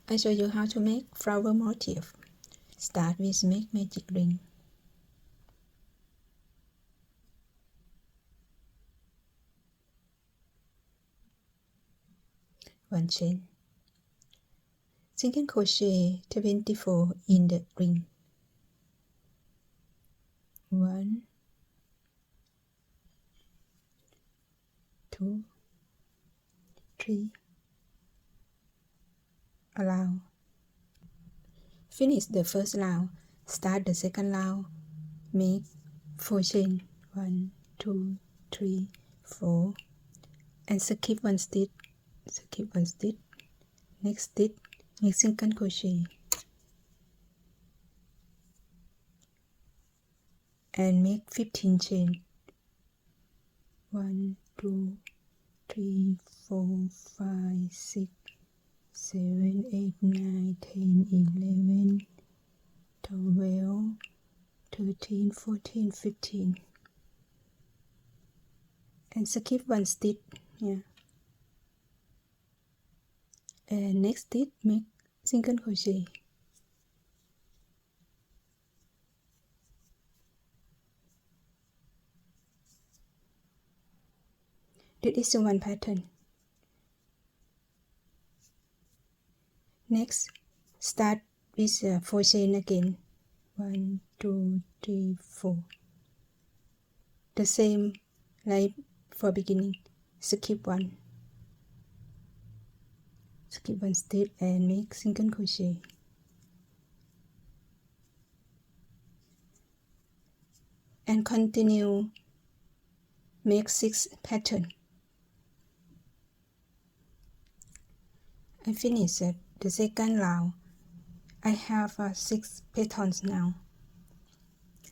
I show you how to make flower motif. Start with make magic ring. One chain. Single crochet 24 in the ring. 1, 2, 3. Allow. Finish the first round. Start the second round. Make 4 chain. 1, 2, 3, 4. And skip one stitch. Skip one stitch. Next stitch, make single crochet. And make 15 chain. 1, 2, 3, 4, 5, 6, 7, 8, 9, 10, 11, 12, 13, 14, 15. And skip one stitch here. And next stitch, make single crochet. This is the one pattern. Next, start with 4 chain again. 1, 2, 3, 4. The same like for beginning. Skip one. Skip one stitch and make single crochet. And continue. Make 6 pattern. I finished the second round. I have 6 patterns now.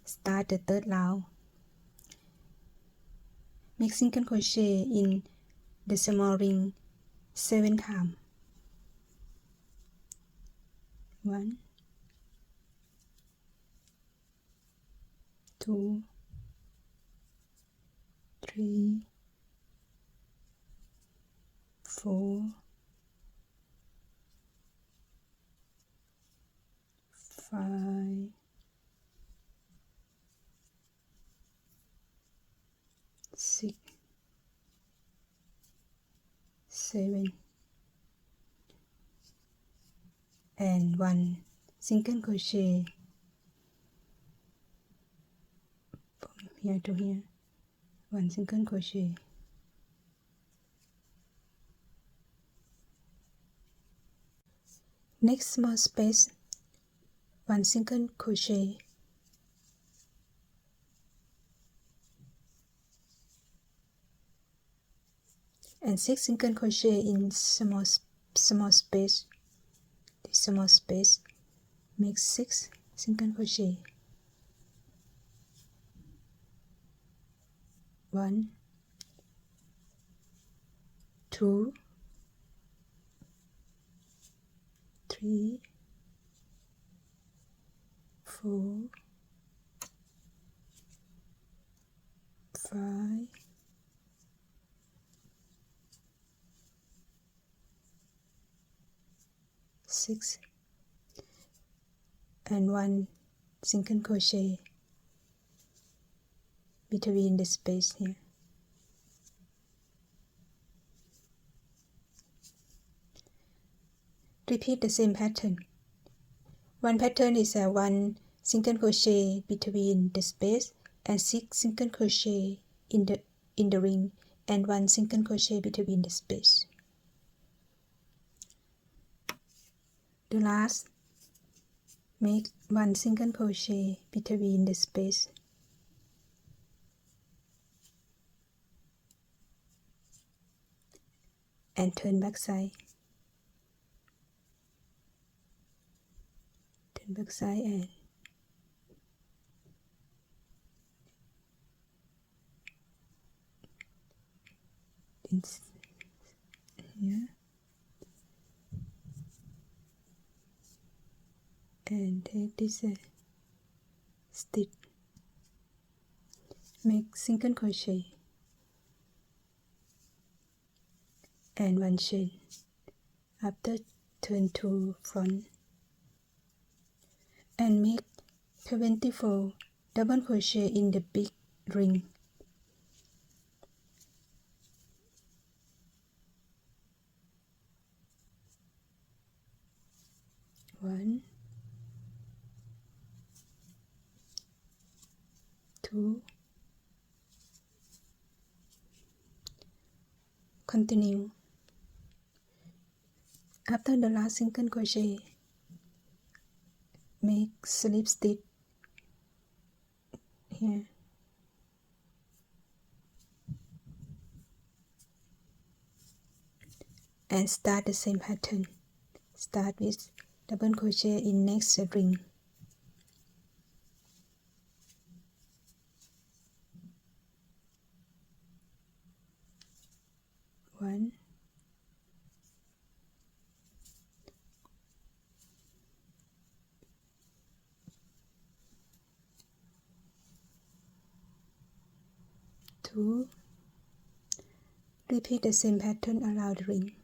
Start the third round. Make single crochet in the small ring 7 times. 1, 2, 3, 4, 5, 6, 7, and 1 single crochet from here to here. 1 single crochet. Next small space, 1 single crochet. And 6 single crochet in small space. This small space, make 6 single crochet. 1, 2, 3, 4, 5, 6, and 1 single crochet between the space here. Repeat the same pattern. One pattern is 1 single crochet between the space and 6 single crochet in the ring and 1 single crochet between the space. The last, make 1 single crochet between the space. And turn back side. Turn back side and here. And take this stitch. Make single crochet and 1 chain. After turn to front and make 24 double crochet in the big ring. One, two, continue. After the last single crochet, make slip stitch here and start the same pattern. Start with double crochet in next ring. One, two, repeat the same pattern around the ring.